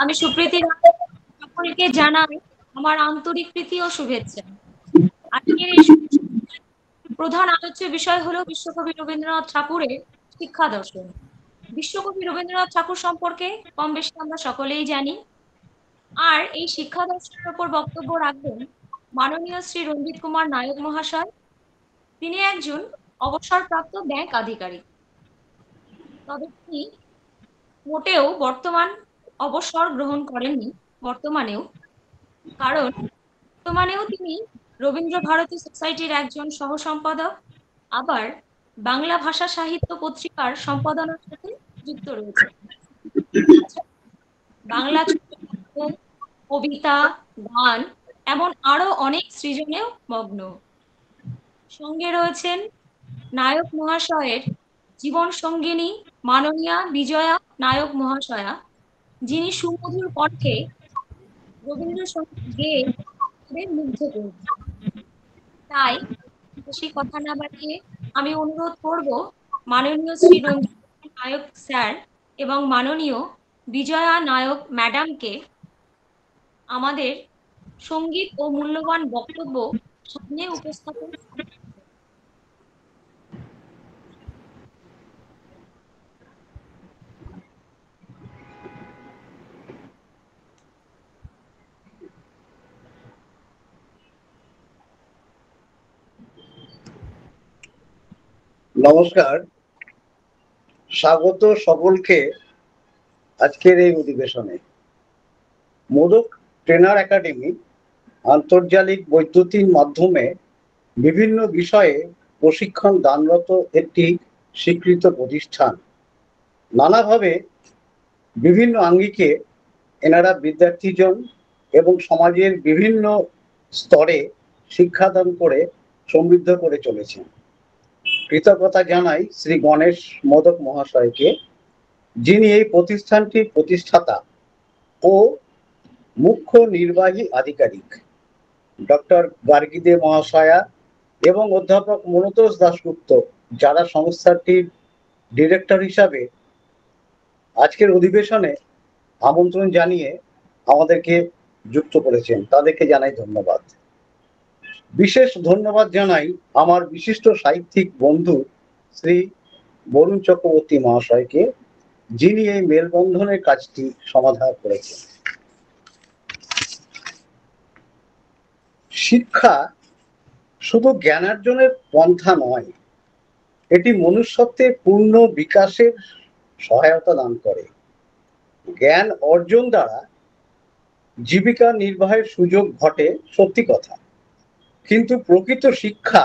আমি সুপ্রীতি সকলকে জানাই আমার আন্তরিক প্রীতি ও শুভেচ্ছা। আজকের এই প্রধান আলোচ্য বিষয় হলো বিশ্বকবি রবীন্দ্রনাথ ঠাকুরের শিক্ষা দর্শন। বিশ্বকবি রবীন্দ্রনাথ ঠাকুর সম্পর্কে কম বেশি আমরা সকলেই জানি। আর এই শিক্ষা দর্শনের উপর বক্তব্য রাখবেন মাননীয় শ্রী রঞ্জিত কুমার নায়ক মহাশয়। তিনি একজন অবসরপ্রাপ্ত ব্যাংক আধিকারিক, তবে তিনি মোটেও অবসর গ্রহণ করেননি বর্তমানেও, কারণ বর্তমানেও তিনি রবীন্দ্র ভারতী সোসাইটির একজন সহ সম্পাদক, আবার বাংলা ভাষা সাহিত্য পত্রিকার সম্পাদনার সাথে যুক্ত রয়েছে। বাংলা চলচ্চিত্র, কবিতা, গান এমন আরো অনেক সৃজনেও মগ্ন। সঙ্গে রয়েছেন নায়ক মহাশয়ের জীবন সঙ্গিনী মাননীয়া বিজয়া নায়ক মহাশয়া, যিনি সুমধুর কণ্ঠে রবীন্দ্রসঙ্গীত গেয়ে আমাদের মুগ্ধ করেছেন। তাই বেশি কথা না বাড়িয়ে আমি অনুরোধ করব মাননীয় শ্রী রঞ্জিত নায়ক স্যার এবং মাননীয় বিজয়া নায়ক ম্যাডামকে আমাদের সঙ্গীত ও মূল্যবান বক্তব্য সামনে উপস্থাপন। নমস্কার, স্বাগত সকলকে আজকের এই অধিবেশনে। মোদক ট্রেনার একাডেমি আন্তর্জালিক বৈদ্যুতিন মাধ্যমে বিভিন্ন বিষয়ে প্রশিক্ষণ দানরত একটি স্বীকৃত প্রতিষ্ঠান। নানাভাবে বিভিন্ন আঙ্গিকে এনারা বিদ্যার্থীজন এবং সমাজের বিভিন্ন স্তরে শিক্ষাদান করে সমৃদ্ধ করে চলেছেন। কৃতজ্ঞতা জানাই শ্রী গণেশ মোদক মহাশয়কে, যিনি এই প্রতিষ্ঠানটির প্রতিষ্ঠাতা ও মুখ্য নির্বাহী আধিকারিক, ডক্টর গার্গী মহাশয়া এবং অধ্যাপক মনতোষ দাশগুপ্ত, যারা সংস্থাটির ডিরেক্টর হিসাবে আজকের অধিবেশনে আমন্ত্রণ জানিয়ে আমাদেরকে যুক্ত করেছেন। তাদেরকে জানাই ধন্যবাদ। বিশেষ ধন্যবাদ জানাই আমার বিশিষ্ট সাহিত্যিক বন্ধু শ্রী বরুণ চক্রবর্তী মহাশয়কে, যিনি এই মেলবন্ধনের কাজটি সমাধান করেছেন। শিক্ষা শুধু জ্ঞানার্জনের পন্থা নয়, এটি মনুষ্যত্বের পূর্ণ বিকাশের সহায়তা দান করে। জ্ঞান অর্জন দ্বারা জীবিকা নির্বাহের সুযোগ ঘটে, সত্যি কথা, কিন্তু প্রকৃত শিক্ষা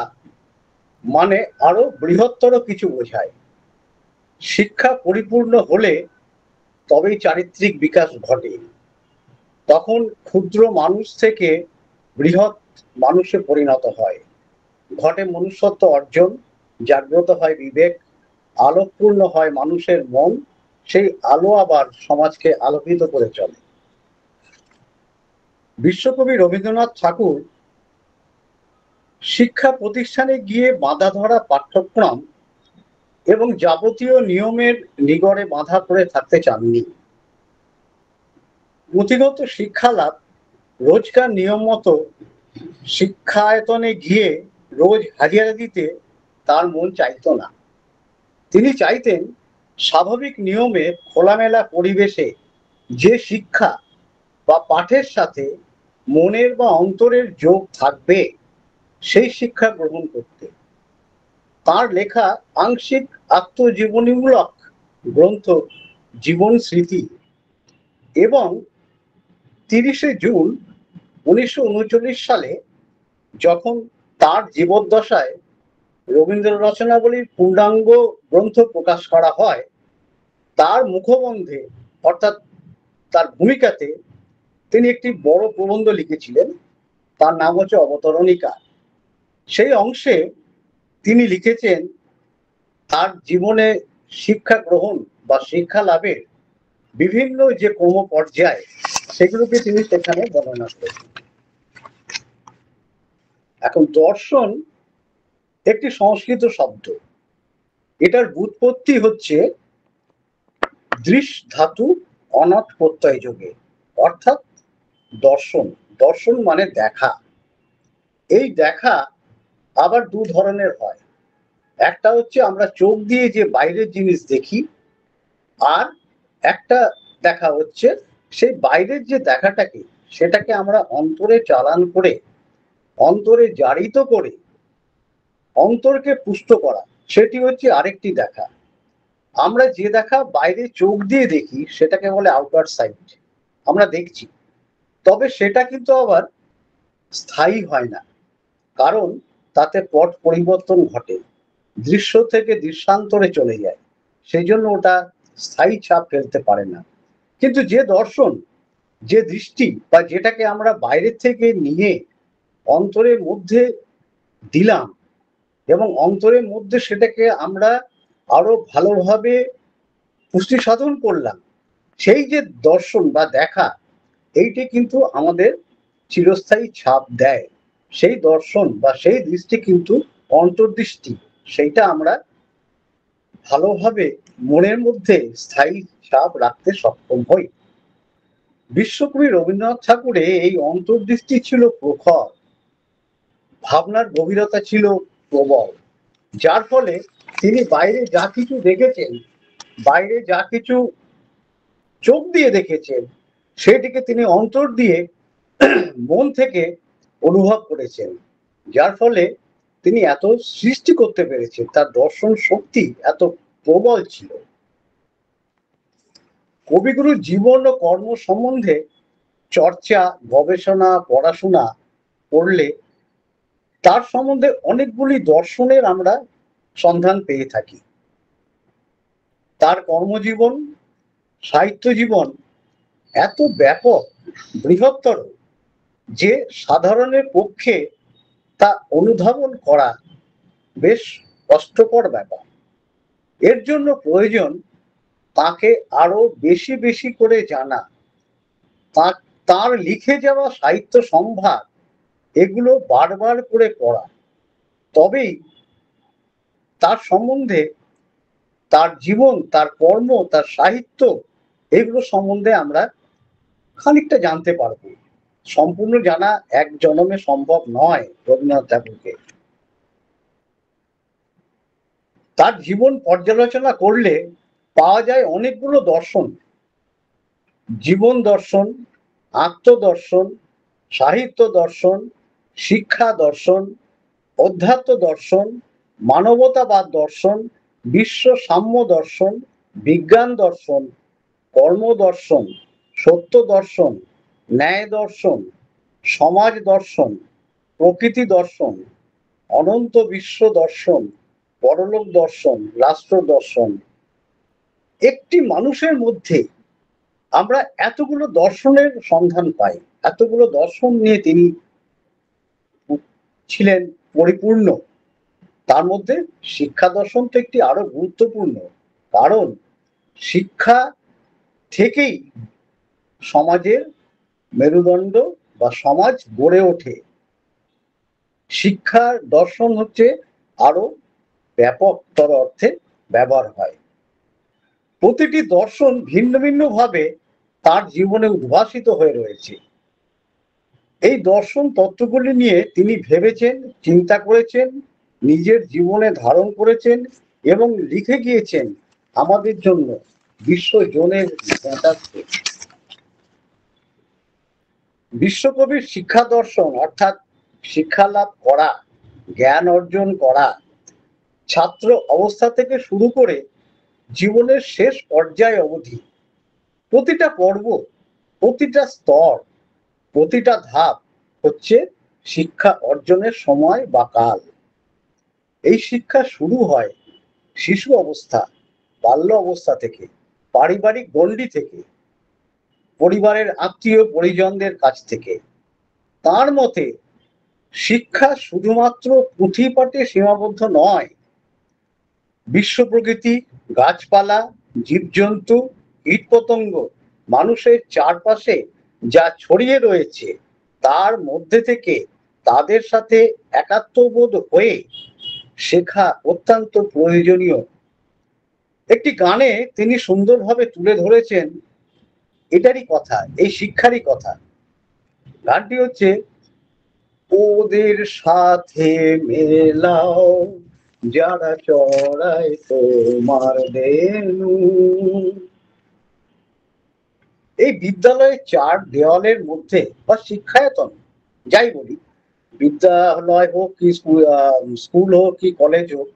মানে আরো বৃহত্তর কিছু বোঝায়। শিক্ষা পরিপূর্ণ হলে তবেই চারিত্রিক বিকাশ ঘটে। তখন ক্ষুদ্র মানুষ থেকে বৃহৎ মানুষে পরিণত হয়, ঘটে মনুষ্যত্ব অর্জন, জাগ্রত হয় বিবেক, আলোকপূর্ণ হয় মানুষের মন, সেই আলো আবার সমাজকে আলোকিত করে চলে। বিশ্বকবি রবীন্দ্রনাথ ঠাকুর শিক্ষা প্রতিষ্ঠানে গিয়ে বাঁধা ধরা পাঠ্যক্রম এবং যাবতীয় নিয়মের নিগড়ে বাঁধা পড়ে থাকতে চাননি। পুঁথিগত শিক্ষা লাভ, রোজকার নিয়ম মতো শিক্ষায়তনে গিয়ে রোজ হাজিরা দিতে তার মন চাইতো না। তিনি চাইতেন স্বাভাবিক নিয়মে খোলামেলা পরিবেশে যে শিক্ষা বা পাঠের সাথে মনের বা অন্তরের যোগ থাকবে সেই শিক্ষা গ্রহণ করতে। তার লেখা আংশিক আত্মজীবনীমূলক গ্রন্থ জীবন স্মৃতি এবং 30শে জুন 1939 সালে যখন তার জীবদ্দশায় রবীন্দ্র রচনাবলীর পূর্ণাঙ্গ গ্রন্থ প্রকাশ করা হয়, তার মুখবন্ধে অর্থাৎ তার ভূমিকাতে তিনি একটি বড় প্রবন্ধ লিখেছিলেন। তার নাম হচ্ছে অবতরণিকা। সেই অংশে তিনি লিখেছেন তার জীবনে শিক্ষা গ্রহণ বা শিক্ষা লাভের বিভিন্ন যে ক্রম পর্যায়, সেগুলোকে তিনি সেখানে বর্ণনা করেছেন। এখন দর্শন একটি সংস্কৃত শব্দ। এটার ব্যুৎপত্তি হচ্ছে দৃশ ধাতু অনট প্রত্যয় যোগে। অর্থাৎ দর্শন। দর্শন মানে দেখা। এই দেখা আবার দু ধরনের হয়। একটা হচ্ছে আমরা চোখ দিয়ে যে বাইরের জিনিস দেখি, আর একটা দেখা হচ্ছে সেই বাইরের যে দেখাটাকে সেটাকে আমরা অন্তরে চালান করে, অন্তরে জারিত করে, অন্তরকে পুষ্ট করা, সেটি হচ্ছে আরেকটি দেখা। আমরা যে দেখা বাইরে চোখ দিয়ে দেখি সেটাকে বলে আউটার সাইড, আমরা দেখছি, তবে সেটা কিন্তু আবার স্থায়ী হয় না, কারণ তাতে পট পরিবর্তন ঘটে, দৃশ্য থেকে দৃশ্যান্তরে চলে যায়, সেই জন্য ওটা স্থায়ী ছাপ ফেলতে পারে না। কিন্তু যে দর্শন, যে দৃষ্টি বা যেটাকে আমরা বাইরে থেকে নিয়ে অন্তরের মধ্যে দিলাম এবং অন্তরের মধ্যে সেটাকে আমরা আরো ভালোভাবে পুষ্টি সাধন করলাম, সেই যে দর্শন বা দেখা, এইটি কিন্তু আমাদের চিরস্থায়ী ছাপ দেয়। সেই দর্শন বা সেই দৃষ্টি কিন্তু অন্তর্দৃষ্টি, সেইটা আমরা ভালোভাবে মনের মধ্যে স্থায়ী ছাপ রাখতে সক্ষম হই। বিশ্বকবি রবীন্দ্রনাথ ঠাকুরের এই অন্তর্দৃষ্টি ছিল প্রখর, ভাবনার গভীরতা ছিল প্রবল, যার ফলে তিনি বাইরে যা কিছু দেখেছেন, বাইরে যা কিছু চোখ দিয়ে দেখেছেন, সেটিকে তিনি অন্তর দিয়ে মন থেকে অনুভব করেছেন, যার ফলে তিনি এত সৃষ্টি করতে পেরেছেন, তার দর্শন শক্তি এত প্রবল ছিল। কবিগুরুর জীবন ও কর্ম সম্বন্ধে চর্চা, গবেষণা, পড়াশোনা করলে তার সম্বন্ধে অনেকগুলি দর্শনের আমরা সন্ধান পেয়ে থাকি। তার কর্মজীবন, সাহিত্য জীবন এত ব্যাপক, বৃহত্তর, যে সাধারণের পক্ষে তা অনুধাবন করা বেশ কষ্টকর ব্যাপার। এর জন্য প্রয়োজন তাকে আরো বেশি বেশি করে জানা, তার লিখে যাওয়া সাহিত্য সম্ভার এগুলো বারবার করে পড়া, তবেই তার সম্বন্ধে, তার জীবন, তার কর্ম, তার সাহিত্য এগুলো সম্বন্ধে আমরা খানিকটা জানতে পারবো। সম্পূর্ণ জানা এক জন্মে সম্ভব নয় রবীন্দ্রনাথ ঠাকুরকে। তার জীবন পর্যালোচনা করলে পাওয়া যায় অনেকগুলো দর্শন: জীবন দর্শন, আত্মদর্শন, সাহিত্য দর্শন, শিক্ষা দর্শন, অধ্যাত্ম দর্শন, মানবতাবাদ দর্শন, বিশ্ব সাম্য দর্শন, বিজ্ঞান দর্শন, কর্ম দর্শন, সত্য দর্শন, ন্যায় দর্শন, সমাজ দর্শন, প্রকৃতি দর্শন, অনন্ত বিশ্ব দর্শন, পরলোক দর্শন, রাষ্ট্র দর্শন। একটি মানুষের মধ্যে আমরা এতগুলো দর্শনের সন্ধান পাই, এতগুলো দর্শন নিয়ে তিনি ছিলেন পরিপূর্ণ। তার মধ্যে শিক্ষা দর্শন তো একটি আরো গুরুত্বপূর্ণ, কারণ শিক্ষা থেকেই সমাজের মেরুদণ্ড বা সমাজ গড়ে ওঠে। শিক্ষার দর্শন হচ্ছে আরো ব্যাপকতর অর্থে ব্যবহার হয়। প্রতিটি দর্শন ভিন্ন ভিন্ন ভাবে তার জীবনে উদ্ভাসিত হয়ে রয়েছে। এই দর্শন তত্ত্বগুলি নিয়ে তিনি ভেবেছেন, চিন্তা করেছেন, নিজের জীবনে ধারণ করেছেন এবং লিখে গিয়েছেন আমাদের জন্য বিশ্বজনের জ্ঞাতার্থে। বিশ্বকবির শিক্ষা দর্শন অর্থাৎ শিক্ষা লাভ করা, জ্ঞান অর্জন করা, ছাত্র অবস্থা থেকে শুরু করে জীবনের শেষ পর্যায় অবধি প্রতিটা পর্ব, প্রতিটা স্তর, প্রতিটা ধাপ হচ্ছে শিক্ষা অর্জনের সময় বা কাল। এই শিক্ষা শুরু হয় শিশু অবস্থা, বাল্য অবস্থা থেকে, পারিবারিক গণ্ডি থেকে, পরিবারের আত্মীয় পরিজনদের কাছ থেকে। তার মতে শিক্ষা শুধুমাত্র পুঁথিপাঠে সীমাবদ্ধ নয়, বিশ্ব প্রকৃতি, গাছপালা, জীবজন্তু, কীটপতঙ্গ, মানুষের চারপাশে যা ছড়িয়ে রয়েছে তার মধ্যে থেকে তাদের সাথে একাত্মবোধ হয়ে শেখা অত্যন্ত প্রয়োজনীয়। একটি গানে তিনি সুন্দরভাবে তুলে ধরেছেন এটারই কথা, এই শিক্ষারই কথা। গানটি হচ্ছে, ওদের সাথে মেলাও যারা চড়ায় তোমার ধেনু। এই বিদ্যালয়ের চার দেওয়ালের মধ্যে বা শিক্ষায়তন যাই বলি, বিদ্যালয় হোক কি স্কুল হোক কি কলেজ হোক,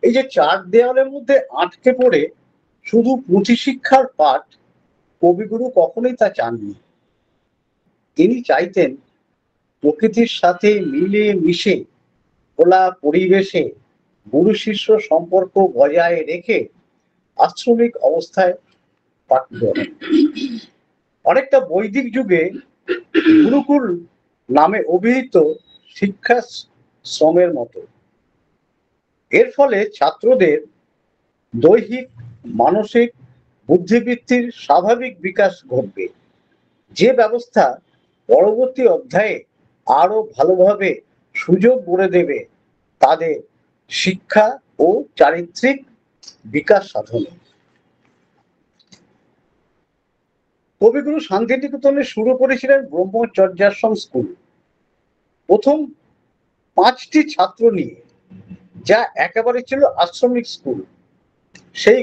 এই যে চার দেওয়ালের মধ্যে আটকে পড়ে শুধু পুঁথি শিক্ষার পাঠ কবিগুরু কখনোই তা চাননি। তিনি চাইতেন প্রকৃতির সাথে মিলে মিশে খোলা পরিবেশে গুরু শিষ্য সম্পর্ক বজায় রেখে আশ্রমিক অবস্থায় পাঠ করেন। অনেকটা বৈদিক যুগে গুরুকুল নামে অভিহিত শিক্ষা শ্রমের মতো। এর ফলে ছাত্রদের দৈহিক, মানসিক, বুদ্ধিবৃত্তির স্বাভাবিক বিকাশ ঘটবে, যে ব্যবস্থা পরবর্তী অধ্যায়ে আরো ভালোভাবে সুযোগ করে দেবে তাদের শিক্ষা ও চারিত্রিক বিকাশ সাধনে। কবিগুরু শান্তিনিকেতনে শুরু করেছিলেন ব্রহ্মচর্যাশ্রম স্কুল, প্রথম 5টি ছাত্র নিয়ে, যা একেবারে ছিল আশ্রমিক স্কুল। সেই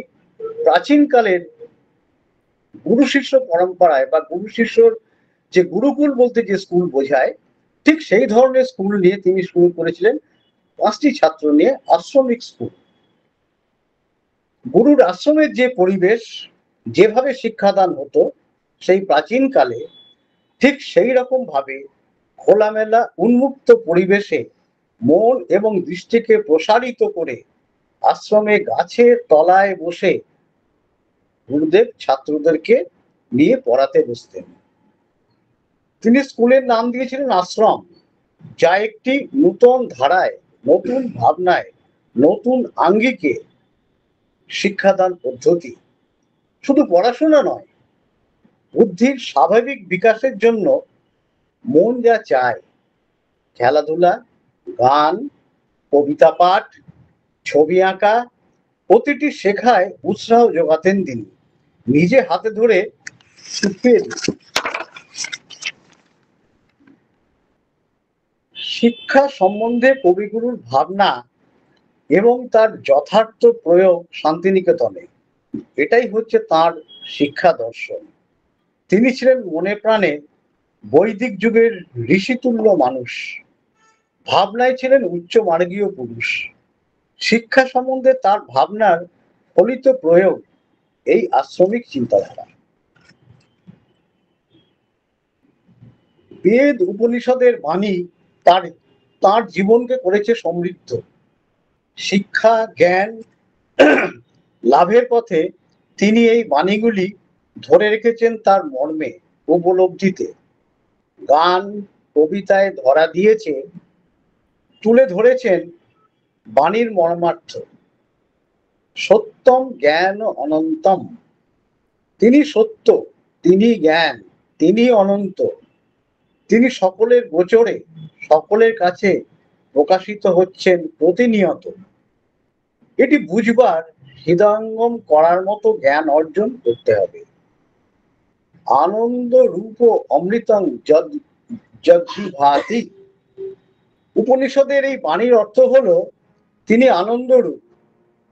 প্রাচীনকালের গুরু শিষ্য পরম্পরায় বা গুরু শিষ্যর যে গুরুকুল বলতে যে স্কুল বোঝায়, ঠিক সেই ধরনের স্কুল নিয়ে তিনি শুরু করেছিলেন 5টি ছাত্র নিয়ে আশ্রমিক স্কুল। গুরুর আশ্রমের যে পরিবেশ, যেভাবে শিক্ষাদান হতো সেই প্রাচীনকালে, ঠিক সেই রকম ভাবে খোলামেলা উন্মুক্ত পরিবেশে মন এবং দৃষ্টিকে প্রসারিত করে আশ্রমে গাছের তলায় বসে গুরুদেব ছাত্রদেরকে নিয়ে পড়াতে বসতেন। তিনি স্কুলের নাম দিয়েছিলেন আশ্রম, যা একটি নূতন ধারায়, নতুন ভাবনায়, নতুন আঙ্গিকে শিক্ষাদান পদ্ধতি। শুধু পড়াশোনা নয়, বুদ্ধির স্বাভাবিক বিকাশের জন্য মন যা চায়, খেলাধুলা, গান, কবিতা পাঠ, ছবি আঁকা, প্রতিটি শেখায় উৎসাহ যোগাতেন তিনি, নিজে হাতে ধরে শিখিয়ে দিতেন। শিক্ষা সম্বন্ধে কবিগুরুর ভাবনা এবং তার যথার্থ প্রয়োগ শান্তিনিকেতনে, এটাই হচ্ছে তার শিক্ষা দর্শন। তিনি ছিলেন মনে প্রাণে বৈদিক যুগের ঋষিতুল্য মানুষ, ভাবনায় ছিলেন উচ্চ মার্গীয় পুরুষ। শিক্ষা সম্বন্ধে তার ভাবনার ফলিত প্রয়োগ এই আশ্রমিক চিন্তাধারা। বেদ উপনিষদের বাণী তার তার জীবনকে করেছে সমৃদ্ধ। শিক্ষা জ্ঞান লাভের পথে তিনি এই বাণীগুলি ধরে রেখেছেন তার মর্মে, উপলব্ধিতে। গান, কবিতায় ধরা দিয়েছে, তুলে ধরেছেন বাণীর মর্মার্থ। সত্যম জ্ঞান অনন্তম, তিনি সত্য, তিনি জ্ঞান, তিনি অনন্ত, তিনি সকলের গোচরে, সকলের কাছে প্রকাশিত হচ্ছেন প্রতিনিয়ত। এটি বুঝবার, হৃদয়ঙ্গম করার মতো জ্ঞান অর্জন করতে হবে। আনন্দ রূপ অমৃতং যদ্বিভাতি। উপনিষদের এই বাণীর অর্থ হলো, তিনি আনন্দরূপ,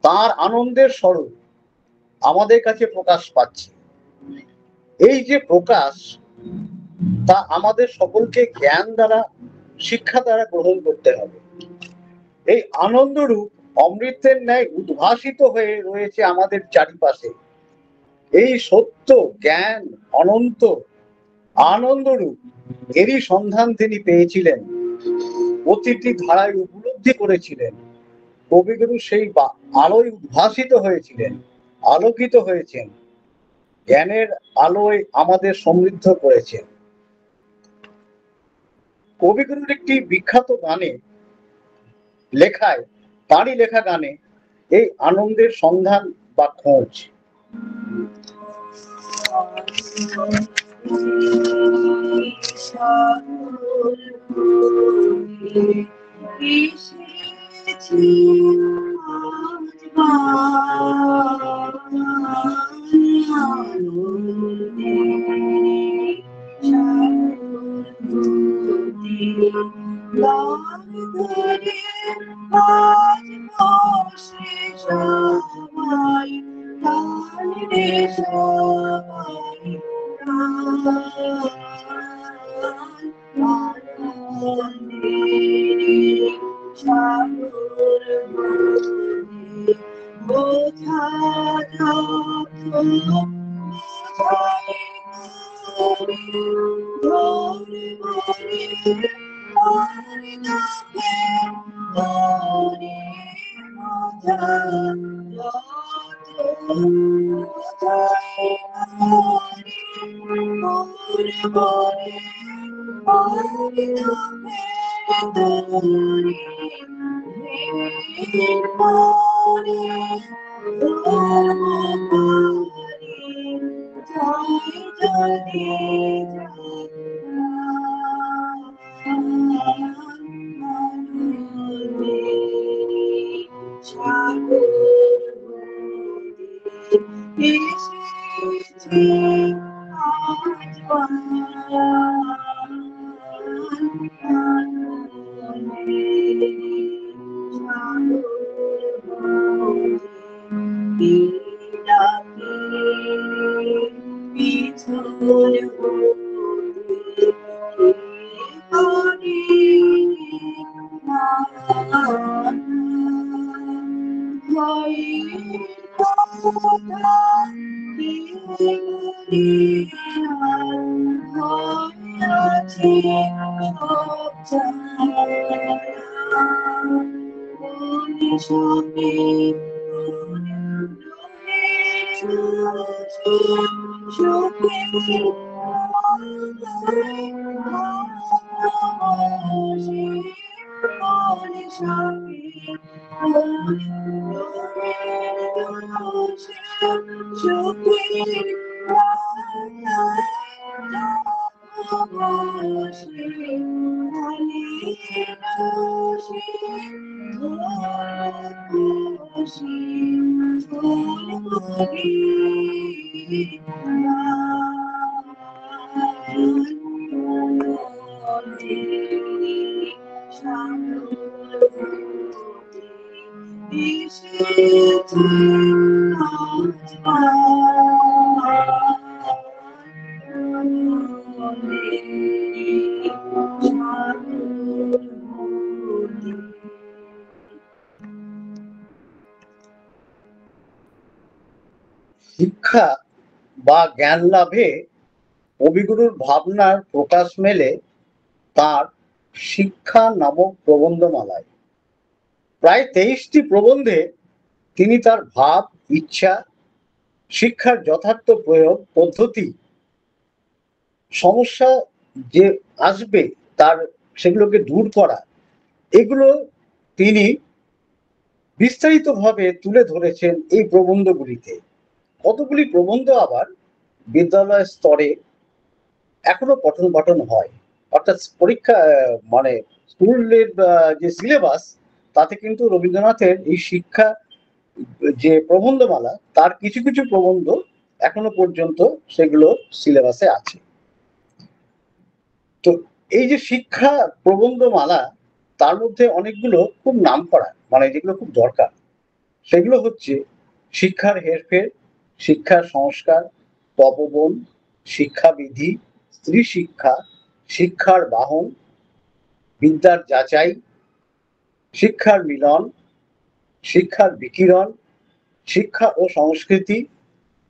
তার আনন্দের স্বরূপ আমাদের কাছে প্রকাশ পাচ্ছে। এই যে প্রকাশ, তা আমাদের সকলকে জ্ঞান দ্বারা, শিক্ষা দ্বারা গ্রহণ করতে হবে। এই আনন্দরূপ অমৃতের ন্যায় উদ্ভাসিত হয়ে রয়েছে আমাদের চারিপাশে। এই সত্য, জ্ঞান, অনন্ত, আনন্দরূপ, এরই সন্ধান তিনি পেয়েছিলেন, প্রতিটি ধারায় উপলব্ধি করেছিলেন। কবিগুরু সেই আলোয় উদ্ভাসিত হয়েছিলেন, আলোকিত হয়েছেন, জ্ঞানের আলোয় আমাদের সমৃদ্ধ করেছেন। কবিগুরুর একটি বিখ্যাত গানে লেখায়, তারই লেখা গানে এই আনন্দের সন্ধান বা খোঁজ। ধরে আজ বসে সবাই গান রে সবাই সাগর বোঝা ধরে শিক্ষা বা জ্ঞান লাভে কবিগুরুর ভাবনার প্রকাশ মেলে তার শিক্ষা নামক প্রবন্ধমালায়। প্রায় 23টি প্রবন্ধে তিনি তার ভাব, ইচ্ছা, শিক্ষার যথার্থ প্রয়োগ পদ্ধতি, সমস্যা যে আসবে তার সেগুলোকে দূর করা, এগুলো তিনি বিস্তারিতভাবে তুলে ধরেছেন এই প্রবন্ধগুলিতে। কতগুলি প্রবন্ধ আবার বিদ্যালয় স্তরে এখনো পঠন পাঠন হয়, অর্থাৎ পরীক্ষা মানে স্কুলের যে সিলেবাস তাতে কিন্তু রবীন্দ্রনাথের এই শিক্ষা যে প্রবন্ধমালা তার কিছু কিছু প্রবন্ধ এখনো পর্যন্ত সেগুলো সিলেবাসে আছে। তো এই যে শিক্ষা প্রবন্ধমালা তার মধ্যে অনেকগুলো খুব নামকরা, মানে যেগুলো খুব দরকার, সেগুলো হচ্ছে শিক্ষার হেরফের, শিক্ষার সংস্কার, তপবন, শিক্ষাবিধি, স্ত্রী শিক্ষা, শিক্ষার বাহন, বিদ্যার যাচাই, শিক্ষার মিলন, শিক্ষার বিকিরণ, শিক্ষা ও সংস্কৃতি,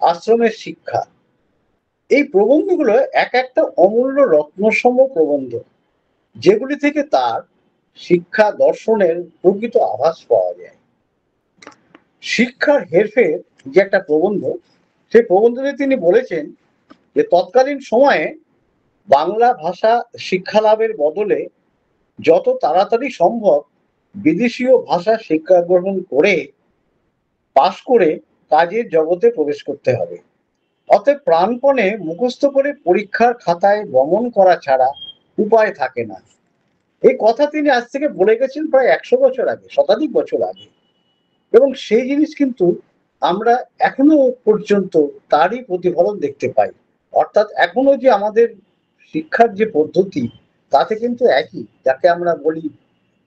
আশ্রমের শিক্ষা। এই প্রবন্ধগুলো এক একটা অমূল্য রত্নসম প্রবন্ধ, যেগুলি থেকে তার শিক্ষা দর্শনের প্রকৃত আভাস পাওয়া যায়। শিক্ষার হেরফের যে একটা প্রবন্ধ, সেই প্রবন্ধে তিনি বলেছেন যে তৎকালীন সময়ে বাংলা ভাষা শিক্ষা লাভের বদলে যত তাড়াতাড়ি সম্ভব বিদেশীয় ভাষা শিক্ষা গ্রহণ করে পাশ করে কাজের জগতে প্রবেশ করতে হবে। অতএব প্রাণপণে মুখস্থ করে পরীক্ষার খাতায় গমন করা ছাড়া উপায় থাকে না। এই কথা তিনি আজ থেকে বলে গেছেন প্রায় 100 বছর আগে, শতাধিক বছর আগে, এবং সেই জিনিস কিন্তু আমরা এখনো পর্যন্ত তারই প্রতিফলন দেখতে পাই। অর্থাৎ এখনো যে আমাদের শিক্ষার যে পদ্ধতি তাতে কিন্তু একই, যাকে আমরা বলি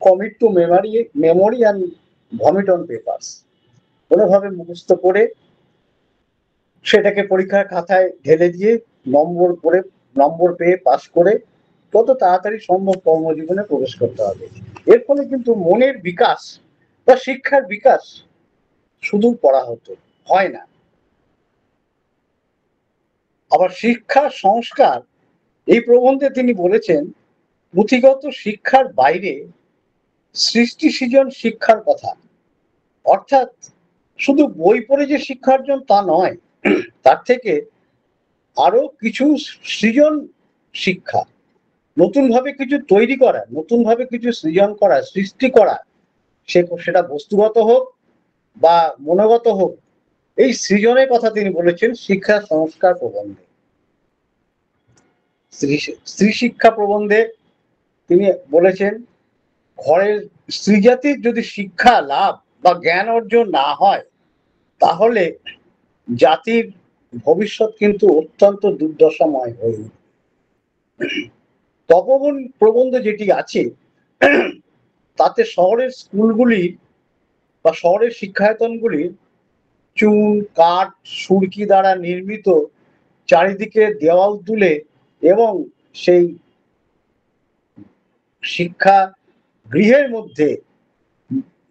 commit two memory and vomit on papers. কোনোভাবে মুখস্থ করে সেটাকে পরীক্ষার খাতায় ঢেলে দিয়ে নম্বর পেয়ে পাস করে তত তাড়াতাড়ি সম্ভব কর্মজীবনে প্রবেশ করতে হবে। এর ফলে কিন্তু মনের বিকাশ বা শিক্ষার বিকাশ শুধু পড়া হতো, হয় না। আবার শিক্ষা সংস্কার, এই প্রবন্ধে তিনি বলেছেন পুঁথিগত শিক্ষার বাইরে সৃষ্টি সৃজন শিক্ষার কথা। অর্থাৎ শুধু বই পড়ে যে শিক্ষা অর্জন তা নয়, তার থেকে আরো কিছু সৃজন শিক্ষা, নতুন ভাবে কিছু তৈরি করা, নতুন ভাবে কিছু সৃজন করা, সৃষ্টি করা, সেটা বস্তুগত হোক বা মনোগত হোক, এই সৃজনের কথা তিনি বলেছেন শিক্ষা সংস্কার প্রবন্ধে। স্ত্রী শিক্ষা প্রবন্ধে তিনি বলেছেন ঘরের স্ত্রী জাতির যদি শিক্ষা লাভ বা জ্ঞান অর্জন না হয় তাহলে জাতির ভবিষ্যৎ কিন্তু অত্যন্ত দুর্দশাময় হয়ে উঠবে। তপবন প্রবন্ধ যেটি আছে তাতে শহরের স্কুলগুলি বা শহরের শিক্ষায়তনগুলি চুন, কাঠ, সুরকি দ্বারা নির্মিত চারিদিকে দেওয়াল তুলে এবং সেই শিক্ষা গৃহের মধ্যে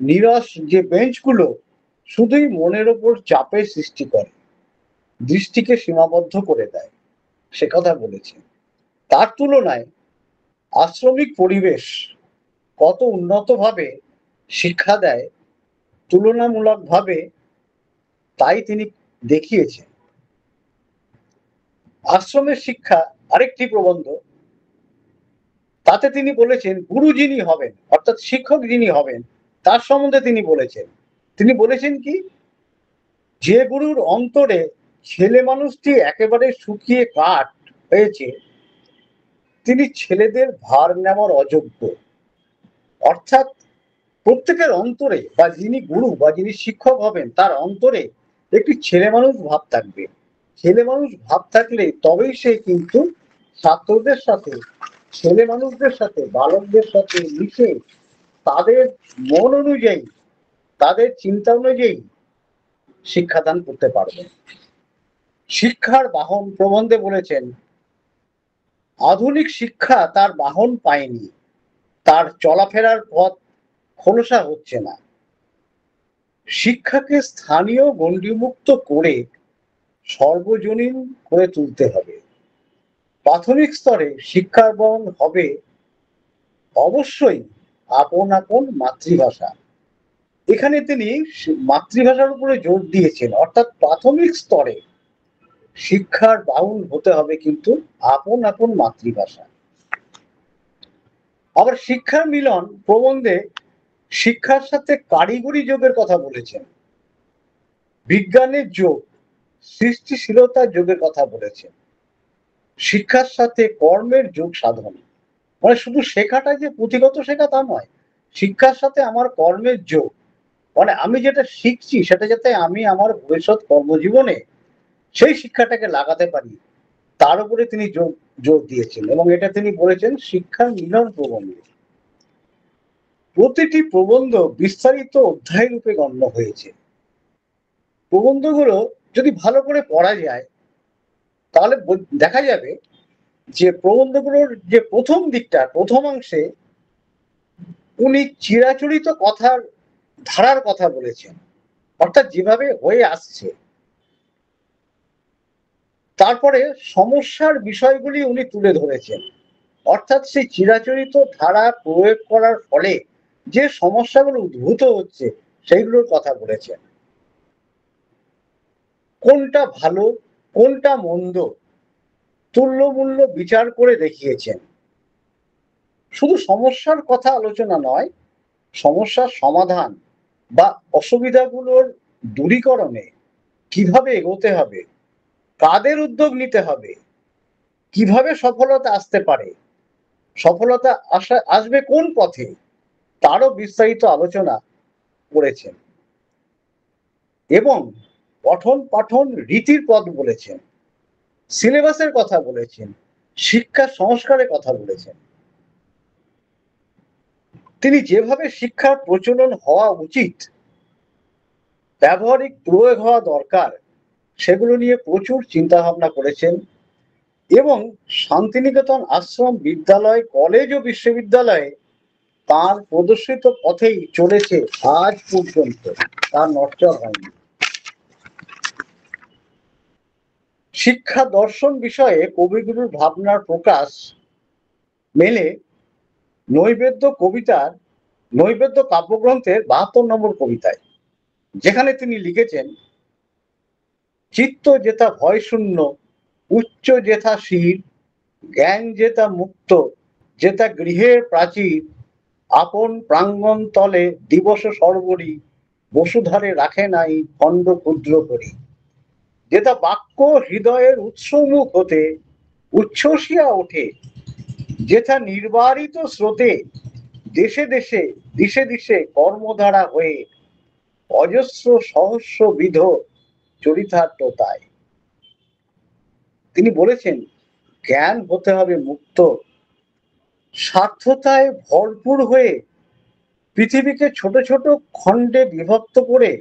নিরস যে বেঞ্চগুলো শুধুই মনের ওপর চাপের সৃষ্টি করে, দৃষ্টিকে সীমাবদ্ধ করে দেয়, সে কথা বলেছে। তার তুলনায় আশ্রমিক পরিবেশ কত উন্নতভাবে শিক্ষা দেয় তুলনামূলকভাবে, তাই তিনি দেখিয়েছেন। আশ্রমের শিক্ষা আরেকটি প্রবন্ধ, তাতে তিনি বলেছেন গুরু যিনি হবেন অর্থাৎ শিক্ষক যিনি হবেন তার সম্বন্ধে তিনি বলেছেন কি, যে গুরুর অন্তরে ছেলে মানুষটি একেবারে শুকিয়ে কাঠ হয়েছে তিনি ছেলেদের ভার নেওয়ার অযোগ্য। অর্থাৎ প্রত্যেকের অন্তরে বা যিনি গুরু বা যিনি শিক্ষক হবেন তার অন্তরে একটি ছেলে মানুষ ভাব থাকবে। ছেলে মানুষ ভাব থাকলে তবেই সে কিন্তু ছাত্রদের সাথে, ছেলে মানুষদের সাথে, বালকদের সাথে মিশে তাদের মন অনুযায়ী, তাদের চিন্তা অনুযায়ী শিক্ষাদান করতে পারবে। শিক্ষার বাহন প্রবন্ধে বলেছেন আধুনিক শিক্ষা তার বাহন পায়নি, তার চলাফেরার পথ খোলসা হচ্ছে না। শিক্ষাকে স্থানীয় গণ্ডিমুক্ত করে সর্বজনীন করে তুলতে হবে। প্রাথমিক স্তরে শিক্ষার বহন হবে অবশ্যই আপন আপন মাতৃভাষা। এখানে তিনি মাতৃভাষার উপরে জোর দিয়েছেন, অর্থাৎ প্রাথমিক স্তরে শিক্ষার বাহন হতে হবে কিন্তু আপন আপন মাতৃভাষা। আবার শিক্ষার মিলন প্রবন্ধে শিক্ষার সাথে কারিগরি যোগের কথা বলেছেন, বিজ্ঞানের যোগ, সৃষ্টিশীলতার যোগের কথা বলেছেন, শিক্ষার সাথে কর্মের যোগ সাধন, মানে শুধু শেখাটা যে পুঁথিগত শেখা তা নয়, শিক্ষার সাথে আমার কর্মের যোগ, মানে আমি যেটা শিখছি সেটা যাতে আমি আমার ভবিষ্যৎ কর্মজীবনে সেই শিক্ষাটাকে লাগাতে পারি, তার উপরে তিনি জোর দিয়েছেন এবং এটা তিনি বলেছেন শিক্ষার মিলন প্রবন্ধে। প্রতিটি প্রবন্ধ বিস্তারিত অধ্যায় রূপে গণ্য হয়েছে। প্রবন্ধগুলো যদি ভালো করে পড়া যায় তাহলে দেখা যাবে যে প্রবন্ধগুলোর যে প্রথম দিকটা, প্রথমাংশে উনি চিরাচরিত কথার ধারার কথা বলেছেন, অর্থাৎ যেভাবে হয়ে আসছে। তারপরে সমস্যার বিষয়গুলি উনি তুলে ধরেছেন, অর্থাৎ সেই চিরাচরিত ধারা প্রয়োগ করার ফলে যে সমস্যাগুলো উদ্ভূত হচ্ছে সেইগুলোর কথা বলেছেন। কোনটা ভালো কোনটা মন্দ তুল্যমূল্য বিচার করে দেখিয়েছেন। শুধু সমস্যার কথা আলোচনা নয়, সমস্যার সমাধান বা অসুবিধাগুলোর দূরীকরণে কিভাবে এগোতে হবে, কাদের উদ্যোগ নিতে হবে, কিভাবে সফলতা আসতে পারে, সফলতা আসবে কোন পথে, তারও বিস্তারিত আলোচনা করেছেন এবং পঠন পাঠন রীতির পথ বলেছেন, সিলেবাসের কথা বলেছেন, শিক্ষা সংস্কারের কথা বলেছেন। তিনি যেভাবে শিক্ষার প্রচলন হওয়া উচিত, ব্যবহারিক প্রয়োগ হওয়া দরকার, সেগুলো নিয়ে প্রচুর চিন্তা ভাবনা করেছেন এবং শান্তিনিকেতন আশ্রম বিদ্যালয়, কলেজ ও বিশ্ববিদ্যালয়ে তার প্রদর্শিত পথেই চলেছে আজ পর্যন্ত, তার নড়চড় হয়নি। শিক্ষা দর্শন বিষয়ে কবিগুরুর ভাবনার প্রকাশ মেলে নৈবেদ্য কাব্যগ্রন্থের 72 নম্বর কবিতায়, যেখানে তিনি লিখেছেন, চিত্ত যেথা ভয় শূন্য, উচ্চ যেথা শির, জ্ঞান যেথা মুক্ত, যেথা গৃহের প্রাচীর, আপন প্রাঙ্গণ তলে দিবস সর্বরি, বসুধারে রাখে নাই খণ্ড ক্ষুদ্র করি, যেথা বাক্য হৃদয়ের উৎসমুখ হতে উচ্ছ্বসিয়া ওঠে, যেথা নির্বারিত স্রোতে দেশে দেশে দিশে দিশে কর্মধারা হয়ে অজস্র সহস্র বিধ চরিতার্থতায়। তিনি বলেছেন, জ্ঞান হতে হবে মুক্ত, স্বার্থতায় ভরপুর হয়ে পৃথিবীকে ছোট ছোট খণ্ডে বিভক্ত করে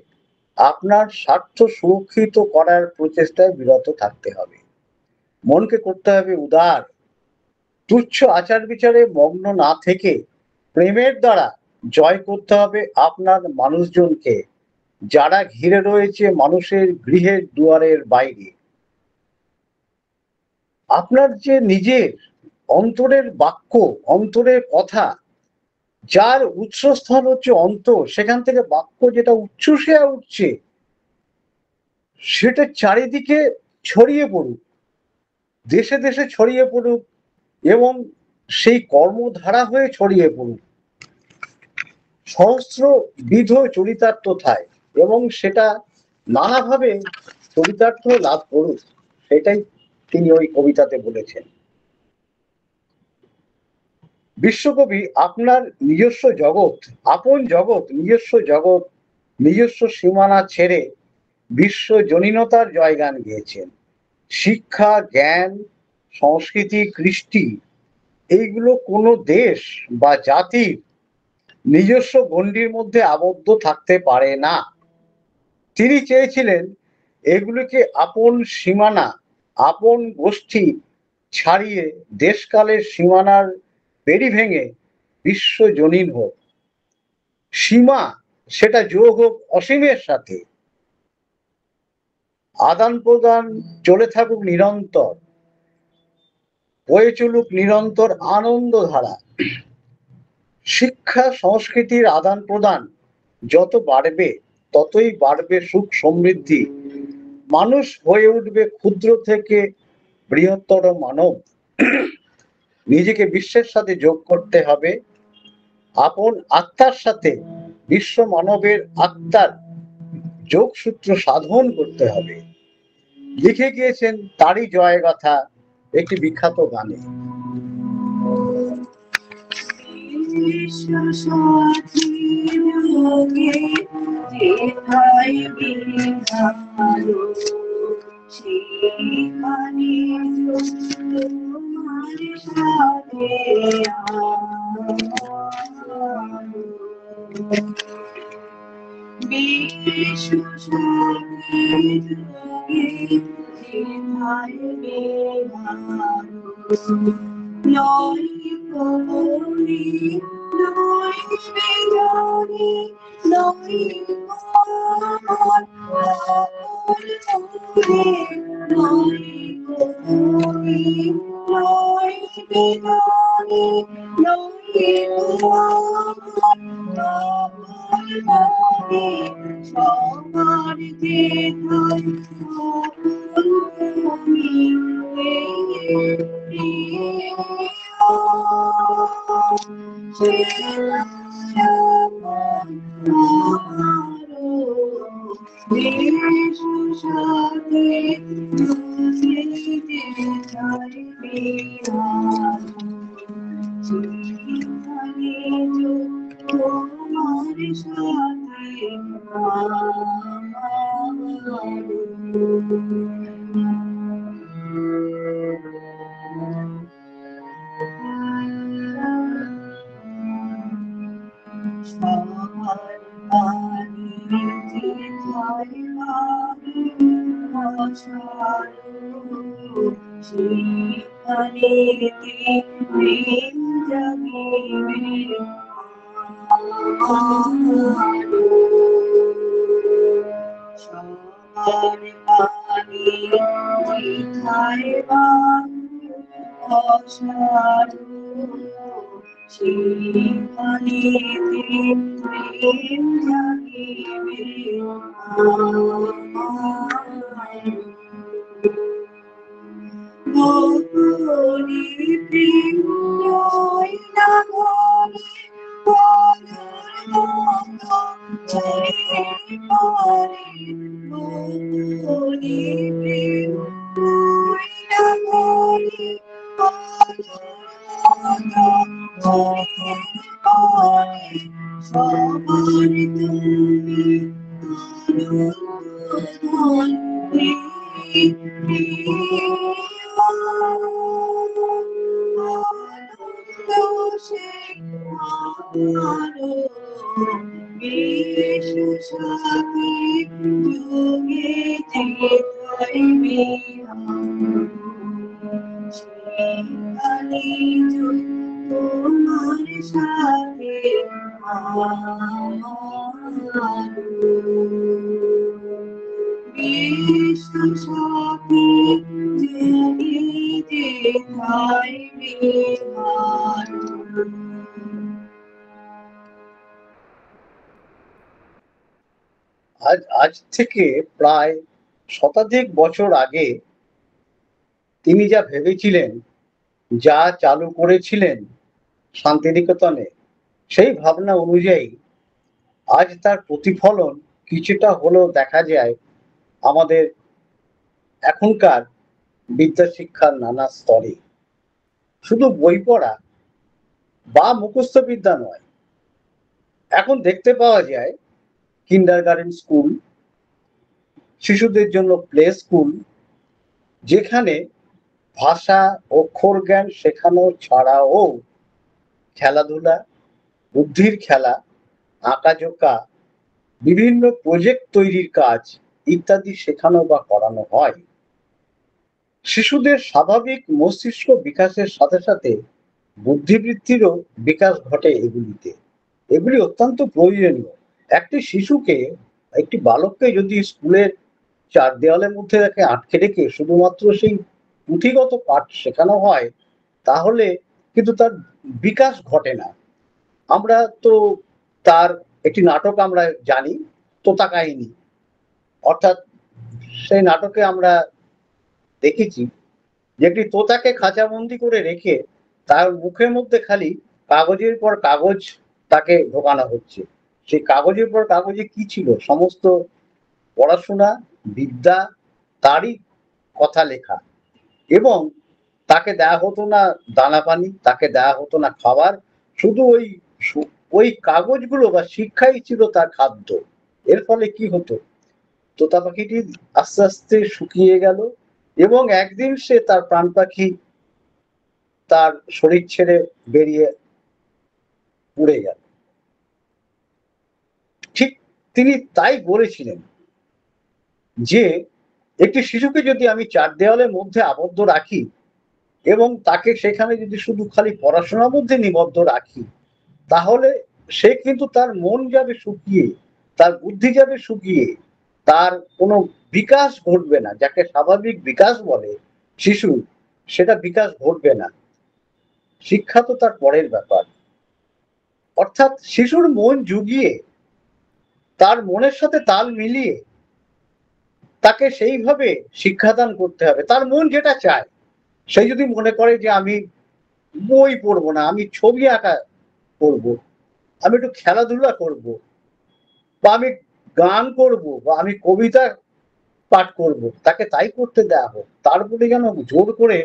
আপনার স্বার্থ সুরক্ষিত করার প্রচেষ্টায় বিরত থাকতে হবে। মনকে করতে হবে উদার, তুচ্ছ আচার বিচারে মগ্ন না থেকে প্রেমের দ্বারা জয় করতে হবে আপনার মানুষজনকে, যারা ঘিরে রয়েছে মানুষের গৃহের দুয়ারের বাইরে। আপনার যে নিজের অন্তরের বাক্য, অন্তরের কথা, যার উৎসস্থল হচ্ছে অন্তর, সেখান থেকে বাক্য যেটা উচ্ছ্বসে উঠছে, সেটা চারিদিকে ছড়িয়ে পড়ুক, দেশে দেশে ছড়িয়ে পড়ুক এবং সেই কর্মধারা হয়ে ছড়িয়ে পড়ুক সহস্র বিধ চরিতার্থতায়, এবং সেটা নানাভাবে চরিতার্থ লাভ করুক, সেটাই তিনি ওই কবিতাতে বলেছেন। বিশ্বকবি আপনার নিজস্ব জগৎ, আপন জগৎ, নিজস্ব সীমানা ছেড়ে বিশ্বজনীনতার জয়গান গেয়েছেন। শিক্ষা, জ্ঞান, সংস্কৃতি, কৃষ্টি, এইগুলো কোনো দেশ বা জাতির নিজস্ব গণ্ডির মধ্যে আবদ্ধ থাকতে পারে না। তিনি চেয়েছিলেন এগুলিকে আপন সীমানা, আপন গোষ্ঠী ছাড়িয়ে দেশকালের সীমানার বেড়ি ভেঙে বিশ্বজনীন হোক। সীমা, সেটা যোগ হোক অসীমের সাথে, আদান প্রদান চলে থাকুক নিরন্তর, বয়ে চলুক নিরন্তর আনন্দ ধারা। শিক্ষা সংস্কৃতির আদান প্রদান যত বাড়বে, ততই বাড়বে সুখ সমৃদ্ধি, মানুষ হয়ে উঠবে ক্ষুদ্র থেকে বৃহত্তর মানব। নিজেকে বিশ্বের সাথে যোগ করতে হবে, আপন আত্মার সাথে বিশ্ব মানবের আত্মার যোগসূত্র সাধন করতে হবে, লিখে গিয়েছেন তারই জয়গাথা একটি বিখ্যাত গানে। সাথে। সেখানেতে প্রেম জাগিবে আলো। সবার পানে যেথায় বায়ু অসাধু সেখানেতে প্রেম জাগিবে গোপনে প্রেম জয় না ঘরে কদর মতো ছড়িয়ে পড়ে গোপনে প্রেম জয় না ঘরে কদর মতো ছড়িয়ে পড়ে সবার তুমি আনন্দঘন তোমার সাথে বিশ্ব সাথী যদি যেথায় বিহার। আজ থেকে প্রায় শতাধিক বছর আগে তিনি যা ভেবেছিলেন, যা চালু করেছিলেন শান্তিনিকেতনে, সেই ভাবনা অনুযায়ী আজ তার প্রতিফলন কিছুটা হলেও দেখা যায় আমাদের এখনকার বিদ্যা শিক্ষার নানা স্তরে। শুধু বই পড়া বা মুখস্থ বিদ্যা নয়, এখন দেখতে পাওয়া যায় কিন্ডারগার্টেন স্কুল, শিশুদের জন্য প্লে স্কুল, যেখানে ভাষা অক্ষর জ্ঞান শেখানো ছাড়াও খেলাধুলা, বুদ্ধির খেলা, আঁকাঝোঁকা, বিভিন্ন প্রজেক্ট তৈরির কাজ ইত্যাদি শেখানো বা করানো হয়। শিশুদের স্বাভাবিক মস্তিষ্ক বিকাশের সাথে সাথে বুদ্ধিবৃত্তিরও বিকাশ ঘটে এগুলিতে। এগুলি অত্যন্ত প্রয়োজনীয়। একটি শিশুকে, একটি বালককে যদি স্কুলের চার দেওয়ালের মধ্যে আটকে রেখে শুধুমাত্র সেই পুঁথিগত পাঠ শেখানো হয়, তাহলে কিন্তু তার বিকাশ ঘটে না। আমরা তো তার একটি নাটক আমরা জানি, তোতা কাহিনী, অর্থাৎ সেই নাটকে আমরা দেখেছি যে একটি তোতাকে খাঁচাবন্দি করে রেখে তার মুখের মধ্যে খালি কাগজের পর কাগজ তাকে ঢোকানো হচ্ছে। সেই কাগজের পর কাগজে কি ছিল? সমস্ত পড়াশোনা, বিদ্যা, তারই কথা লেখা। এবং তাকে দেয়া হতো না দানা পানি, তাকে দেয়া হতো না খাবার, শুধু ওই কাগজগুলো বা শিক্ষাই ছিল তার খাদ্য। এর ফলে কি হতো? তোতা পাখিটি আস্তে আস্তে শুকিয়ে গেল এবং একদিন সে তার প্রাণ পাখি তার শরীর ছেড়ে বেরিয়ে উড়ে গেল। ঠিক তিনি তাই বলেছিলেন যে একটি শিশুকে যদি আমি চার দেওয়ালের মধ্যে আবদ্ধ রাখি এবং তাকে সেখানে যদি শুধু খালি পড়াশোনার মধ্যে নিবদ্ধ রাখি, তাহলে সে কিন্তু তার মন যাবে শুকিয়ে, তার বুদ্ধি যাবে শুকিয়ে, তার কোনো বিকাশ ঘটবে না। যাকে স্বাভাবিক বিকাশ বলে শিশু, সেটা বিকাশ ঘটবে না। শিক্ষা তো তার পরের ব্যাপার। অর্থাৎ শিশুর মন জুগিয়ে, তার মনের সাথে তাল মিলিয়ে তাকে সেইভাবে শিক্ষাদান করতে হবে। তার মন যেটা চায়, সে যদি মনে করে যে আমি বই পড়বো না, আমি ছবি আঁকা করব, আমি একটু খেলাধুলা করব, বা আমি গান করব, বা আমি কবিতা পাঠ করব, তাকে তাই করতে দেয়া হোক। তারপরে যেন জোর করে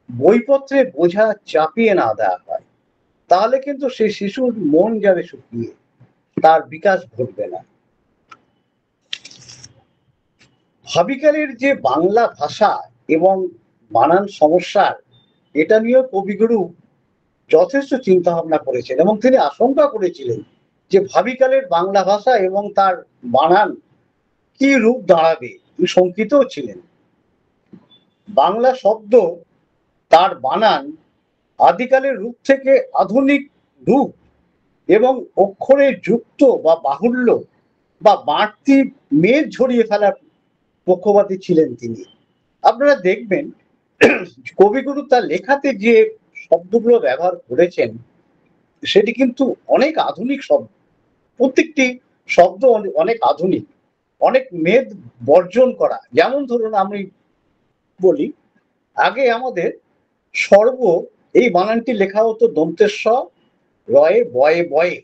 বইপত্রে বোঝা চাপিয়ে না দেওয়া হয়। তাহলে কিন্তু সেই শিশুর মন যাবে শুকিয়ে, তার বিকাশ ঘটবে না। ভাবিকালের যে বাংলা ভাষা এবং বানান সমস্যার, এটা নিয়েও কবিগুরু যথেষ্ট চিন্তা ভাবনা করেছেন এবং তিনি আশঙ্কা করেছিলেন যে ভাবিকালের বাংলা ভাষা এবং তার বানান কি রূপ দাঁড়াবে। তিনি শঙ্কিতও ছিলেন বাংলা শব্দ তার বানান আদিকালের রূপ থেকে আধুনিক রূপ এবং অক্ষরের যুক্ত বা বাহুল্য বা বাড়তি মেদ ঝরিয়ে ফেলার পক্ষপাতী ছিলেন তিনি। আপনারা দেখবেন কবিগুরু তার লেখাতে যে শব্দগুলো ব্যবহার করেছেন সেটি কিন্তু অনেক আধুনিক শব্দ, প্রত্যেকটি শব্দ অনেক আধুনিক, অনেক মেদ বর্জন করা। যেমন ধরুন আমি বলি, আগে আমাদের সর্ব এই বানানটি লেখা হতো দন্তেস্ব রয়ে বয়ে বয়ে,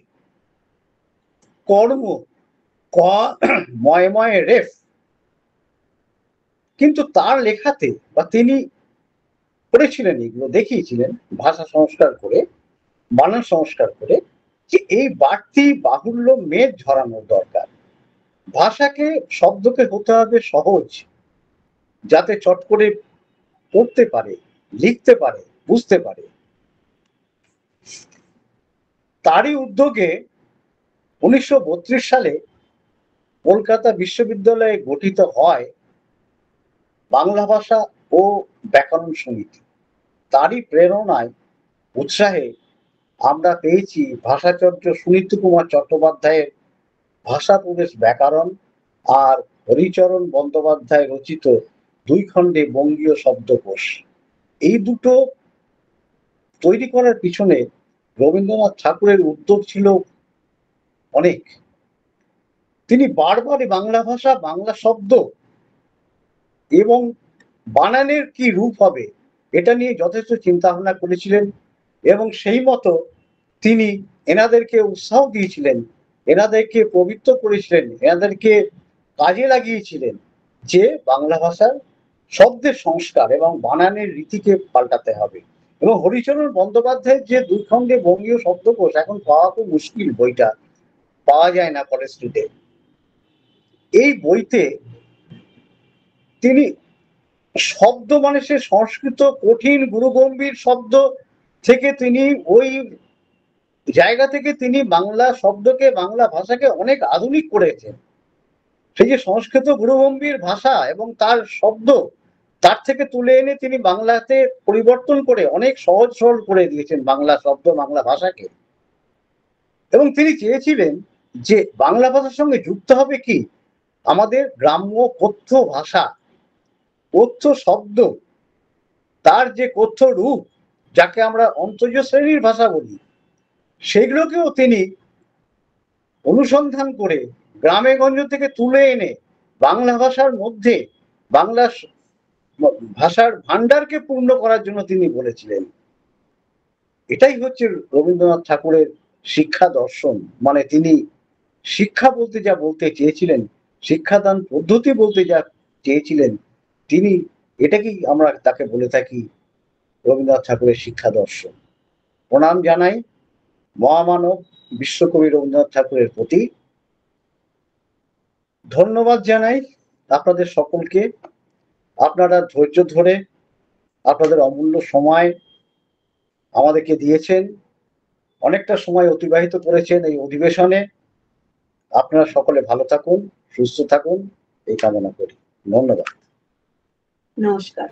কর্ম ক ময় ময় রেফ, কিন্তু তার লেখাতে বা তিনি করেছিলেন এগুলো দেখিয়েছিলেন ভাষা সংস্কার করে, বানান সংস্কার করে, যে এই বাড়তি বাহুল্য মেদ ঝরানোর দরকার। ভাষাকে শব্দকে হতে হবে সহজ, যাতে চট করে পড়তে পারে, লিখতে পারে, বুঝতে পারে। তারই উদ্যোগে 1932 সালে কলকাতা বিশ্ববিদ্যালয়ে গঠিত হয় বাংলা ভাষা ও ব্যাকরণ সমিতি। তারই প্রেরণায় উৎসাহে আমরা পেয়েছি ভাষাচর্য সুনীতি কুমার চট্টোপাধ্যায়ের ভাষা প্রদেশ ব্যাকরণ আর হরিচরণ বন্দ্যোপাধ্যায় রচিত 2 খণ্ডে বঙ্গীয় শব্দকোষ। এই দুটো তৈরি করার পিছনে রবীন্দ্রনাথ ঠাকুরের উদ্যোগ ছিল অনেক। তিনি বারবার বাংলা ভাষা, বাংলা শব্দ এবং বানানের কি রূপ হবে এটা নিয়ে যথেষ্ট চিন্তা ভাবনা করেছিলেন এবং সেই মতো তিনি এনাদেরকে উৎসাহ দিয়েছিলেন, এনাদেরকে পবিত্র করেছিলেন, এনাদেরকে কাজে লাগিয়েছিলেন যে বাংলা ভাষার শব্দের সংস্কার এবং বানানের রীতিকে পাল্টাতে হবে। এবং হরিচরণ বন্দ্যোপাধ্যায়ের যে 2 খণ্ডে বঙ্গীয় শব্দকোষ, এখন পাওয়া খুব মুশকিল, বইটা পাওয়া যায় না কলেজ স্ট্রিটে। এই বইতে তিনি শব্দ মানে সে সংস্কৃত কঠিন গুরুগম্ভীর শব্দ থেকে তিনি ওই জায়গা থেকে তিনি বাংলা শব্দকে, বাংলা ভাষাকে অনেক আধুনিক করেছেন। সেই যে সংস্কৃত গুরুগম্ভীর ভাষা এবং তার শব্দ, তার থেকে তুলে এনে তিনি বাংলাতে পরিবর্তন করে অনেক সহজ সরল করে দিয়েছেন বাংলা শব্দ, বাংলা ভাষাকে। এবং তিনি চেয়েছিলেন যে বাংলা ভাষার সঙ্গে যুক্ত হবে কি আমাদের গ্রাম্য কথ্য ভাষা, কথ্য শব্দ, তার যে কথ্য রূপ, যাকে আমরা অন্তর্জ শ্রেণীর ভাষা বলি, সেগুলোকেও তিনি অনুসন্ধান করে গ্রামে গঞ্জ থেকে তুলে এনে বাংলা ভাষার মধ্যে বাংলা ভাষার ভান্ডারকে পূর্ণ করার জন্য তিনি বলেছিলেন। এটাই হচ্ছে রবীন্দ্রনাথ ঠাকুরের শিক্ষা দর্শন। মানে তিনি শিক্ষা বলতে যা বলতে চেয়েছিলেন, শিক্ষাদান পদ্ধতি বলতে যা চেয়েছিলেন, তিনি এটাকেই আমরা তাকে বলে থাকি রবীন্দ্রনাথ ঠাকুরের শিক্ষা দর্শন। প্রণাম জানাই মহামানব বিশ্বকবি রবীন্দ্রনাথ ঠাকুরের প্রতি। ধন্যবাদ জানাই আপনাদের সকলকে। আপনারা ধৈর্য ধরে আপনাদের অমূল্য সময় আমাদেরকে দিয়েছেন, অনেকটা সময় অতিবাহিত করেছেন এই অধিবেশনে। আপনারা সকলে ভালো থাকুন, সুস্থ থাকুন, এই কামনা করি। ধন্যবাদ। নমস্কার।